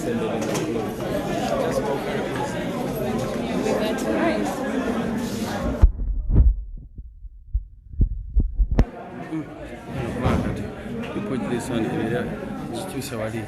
send it in the blue. Just go for it. That's nice. You put this on here. Just okay.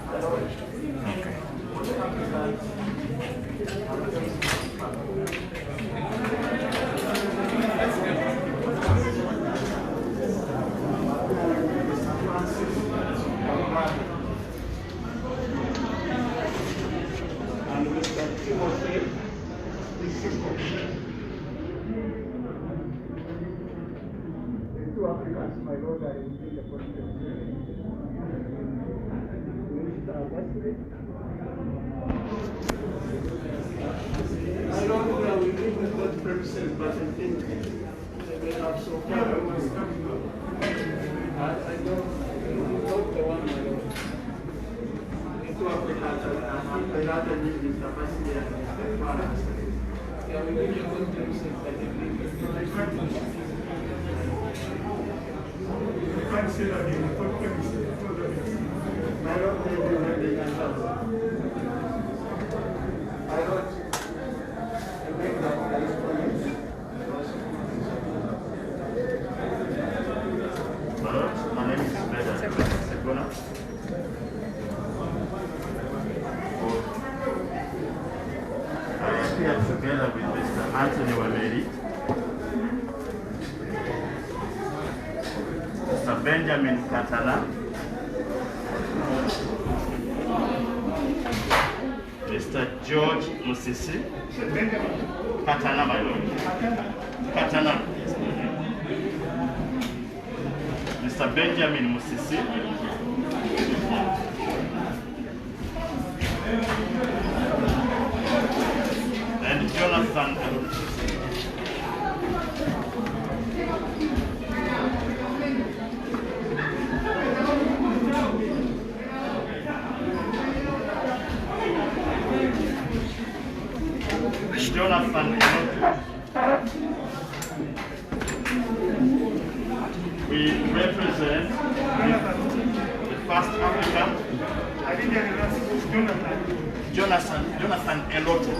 Two Africans, my Lord, are in the political. I don't know where we live with that premises, but I think they have so far. I don't the one, my Lord. The two Africans, I think the other need is capacity and the balance. Yeah, we live in good premises, but I think you can't say that in the premises. I don't think you have the answer. I don't. My name is Beda Segona. I am here together with Mr. Anthony Wameri, Mr. Benjamin Katana, Mr. George Musisi, Katana, my lord. Katana. Mr. Benjamin Musisi, and Jonathan Jonathan we represent the first African. I think it's Jonathan Eloto.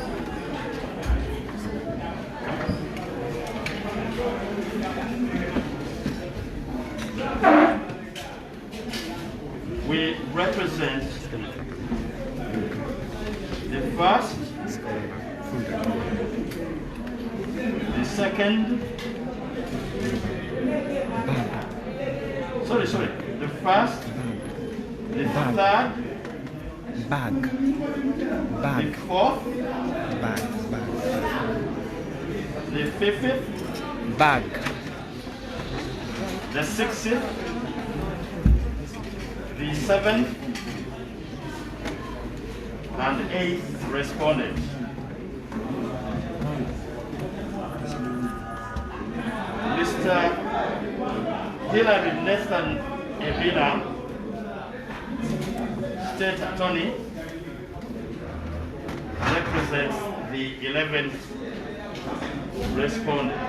We represent the first, the second, the first, the third, the fourth, the fifth, the sixth, the seventh, and eighth respondent. Mr. Hillary Nathan Ebina, State Attorney, represents the 11th respondent.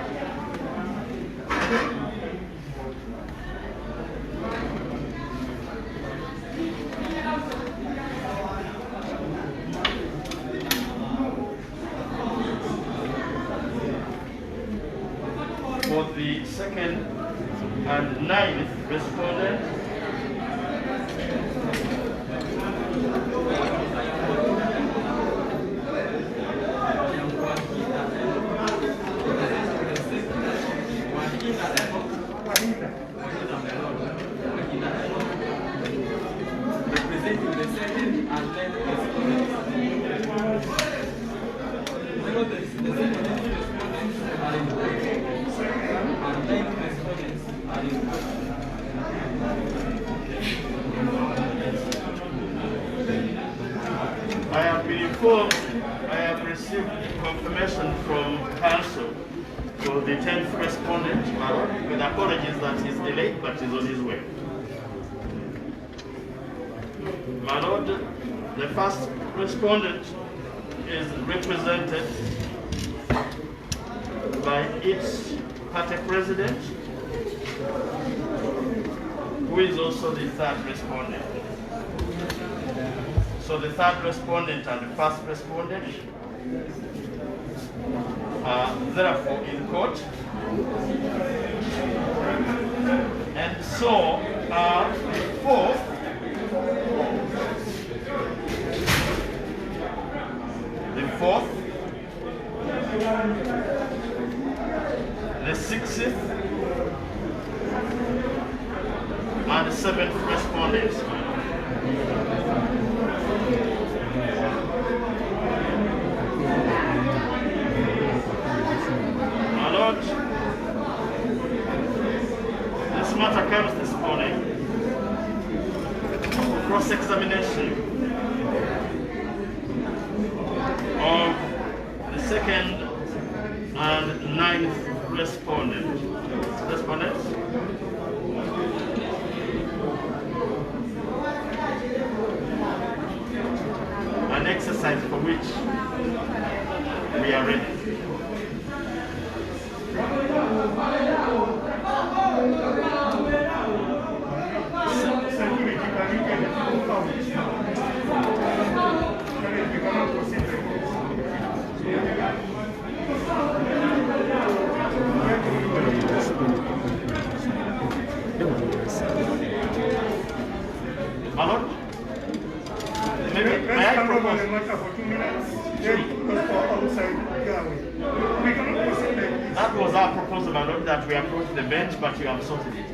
For the second and 9th respondent, Representing the second and 10th I have been informed, I have received confirmation from council for the 10th respondent, with apologies that he's delayed, but he's on his way. My lord, the first respondent is represented by its party president, who is also the third respondent. So So the third respondent and the first respondent are therefore in court. And so the fourth, the sixth, and the seventh respondents. My Lord, this matter comes this morning. Cross-examination of the second and ninth respondents. An exercise for which we are ready. My Lord, may I propose? That was our proposal, my Lord, that we approach the bench, but you have sorted it.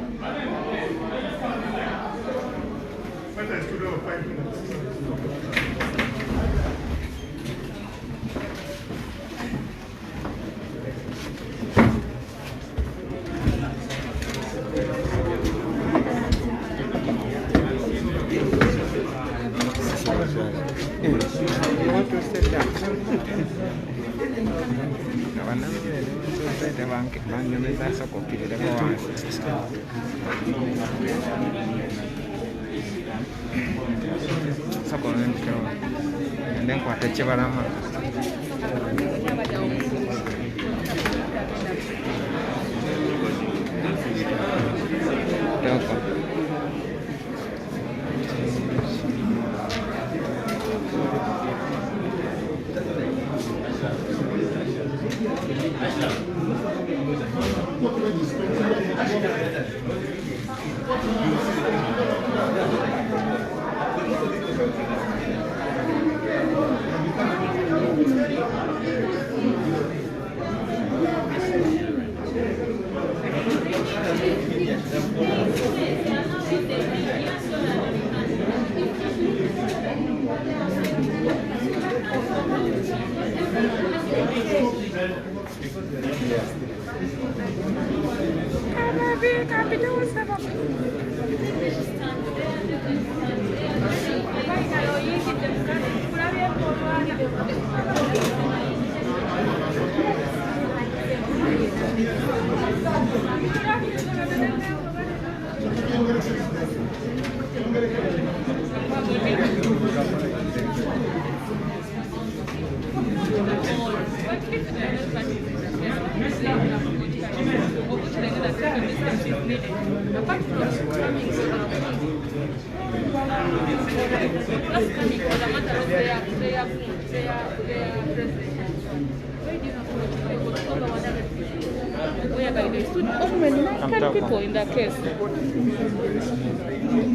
Can people in that case?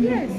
Yes.